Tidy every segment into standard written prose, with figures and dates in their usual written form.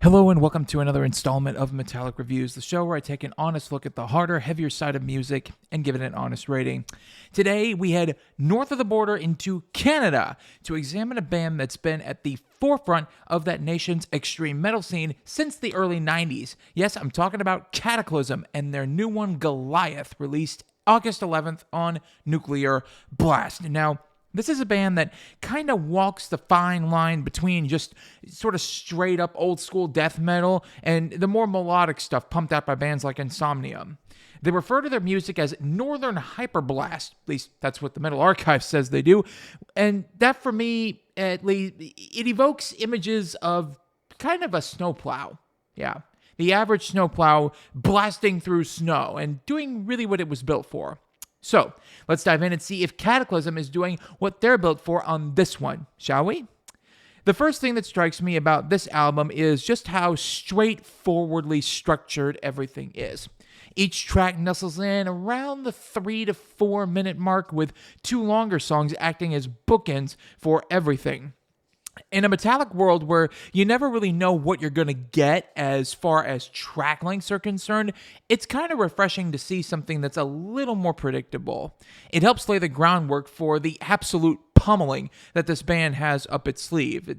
Hello and welcome to another installment of Metallic Reviews, the show where I take an honest look at the harder, heavier side of music and give it an honest rating. Today, we head north of the border into Canada to examine a band that's been at the forefront of that nation's extreme metal scene since the early 90s. Yes, I'm talking about Kataklysm and their new one, Goliath, released August 11th on Nuclear Blast. Now, this is a band that kind of walks the fine line between just sort of straight up old school death metal and the more melodic stuff pumped out by bands like Insomnia. They refer to their music as Northern Hyperblast, at least that's what the Metal Archive says they do, and that for me, at least, it evokes images of kind of a snowplow. Yeah, the average snowplow blasting through snow and doing really what it was built for. So, let's dive in and see if Kataklysm is doing what they're built for on this one, shall we? The first thing that strikes me about this album is just how straightforwardly structured everything is. Each track nestles in around the 3 to 4 minute mark, with two longer songs acting as bookends for everything. In a Metallic world where you never really know what you're going to get as far as track lengths are concerned, it's kind of refreshing to see something that's a little more predictable. It helps lay the groundwork for the absolute pummeling that this band has up its sleeve.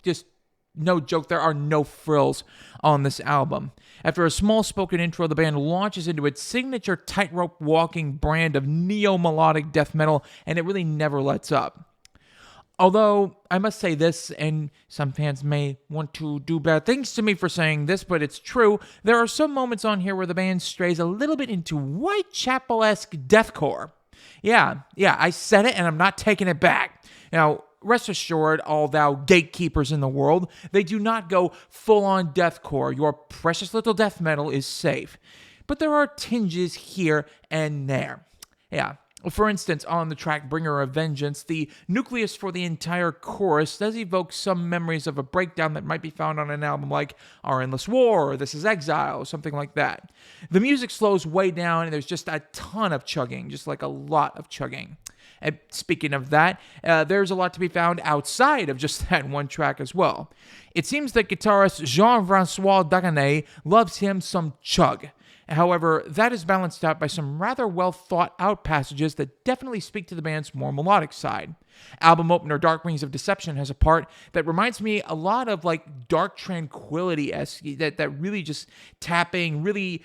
Just no joke, there are no frills on this album. After a small spoken intro, the band launches into its signature tightrope walking brand of neo-melodic death metal, and it really never lets up. Although, I must say this, and some fans may want to do bad things to me for saying this, but it's true, there are some moments on here where the band strays a little bit into Whitechapel-esque deathcore. Yeah, I said it, and I'm not taking it back. Now, rest assured, all thou gatekeepers in the world, they do not go full-on deathcore. Your precious little death metal is safe. But there are tinges here and there. Yeah. For instance, on the track Bringer of Vengeance, the nucleus for the entire chorus does evoke some memories of a breakdown that might be found on an album like Our Endless War or This Is Exile or something like that. The music slows way down and there's just a ton of chugging, just like a lot of chugging. And speaking of that, there's a lot to be found outside of just that one track as well. It seems that guitarist Jean-François Dagenet loves him some chug. However, that is balanced out by some rather well-thought-out passages that definitely speak to the band's more melodic side. Album opener Dark Wings of Deception has a part that reminds me a lot of like Dark Tranquility-esque, that really just tapping, really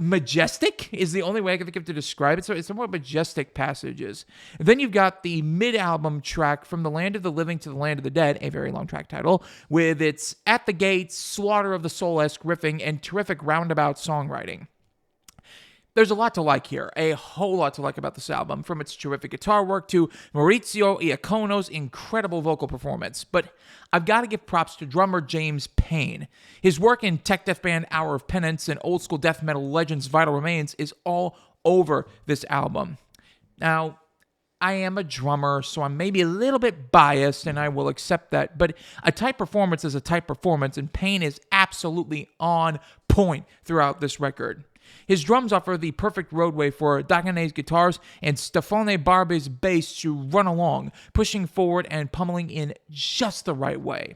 majestic is the only way I can think of to describe it. So it's somewhat majestic passages. And then you've got the mid-album track From the Land of the Living to the Land of the Dead, a very long track title, with its At the Gates, Slaughter of the Soul-esque riffing, and terrific roundabout songwriting. There's a lot to like here, a whole lot to like about this album, from its terrific guitar work to Maurizio Iacono's incredible vocal performance. But I've got to give props to drummer James Payne. His work in tech death band Hour of Penance and old school death metal legends Vital Remains is all over this album. Now, I am a drummer, so I'm maybe a little bit biased, and I will accept that. But a tight performance is a tight performance, and Payne is absolutely on point throughout this record. His drums offer the perfect roadway for Dagenet's guitars and Stefano Barbe's bass to run along, pushing forward and pummeling in just the right way.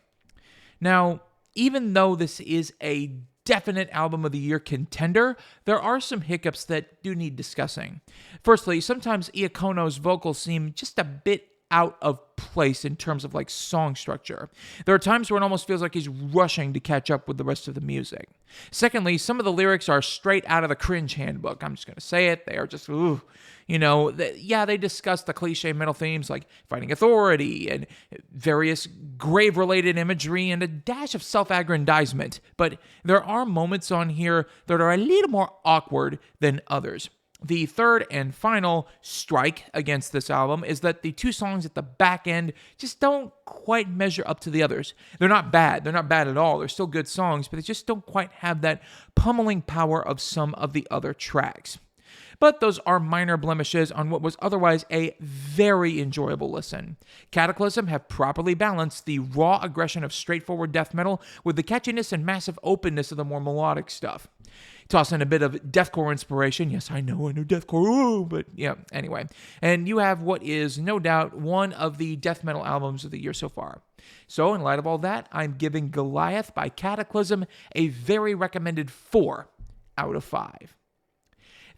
Now, even though this is a definite Album of the Year contender, there are some hiccups that do need discussing. Firstly, sometimes Iacono's vocals seem just a bit out of place in terms of like song structure. There are times where it almost feels like he's rushing to catch up with the rest of the music. Secondly, some of the lyrics are straight out of the cringe handbook. I'm just going to say it. They are just, they discuss the cliche metal themes like fighting authority and various grave-related imagery and a dash of self-aggrandizement. But there are moments on here that are a little more awkward than others. The third and final strike against this album is that the two songs at the back end just don't quite measure up to the others. They're not bad. They're not bad at all. They're still good songs, but they just don't quite have that pummeling power of some of the other tracks. But those are minor blemishes on what was otherwise a very enjoyable listen. Kataklysm have properly balanced the raw aggression of straightforward death metal with the catchiness and massive openness of the more melodic stuff. Toss in a bit of deathcore inspiration. Yes, I know deathcore, ooh, but yeah, anyway. And you have what is no doubt one of the death metal albums of the year so far. So in light of all that, I'm giving Goliath by Cataclysm a very recommended 4 out of 5.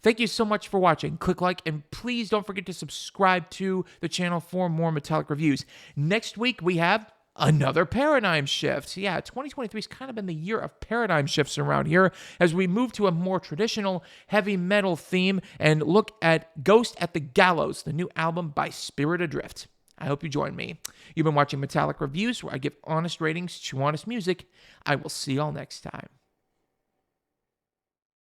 Thank you so much for watching. Click like, and please don't forget to subscribe to the channel for more Metallic reviews. Next week, we have another paradigm shift. Yeah, 2023 has kind of been the year of paradigm shifts around here as we move to a more traditional heavy metal theme and look at Ghost at the Gallows, the new album by Spirit Adrift. I hope you join me. You've been watching Metallic Reviews, where I give honest ratings to honest music. I will see y'all next time.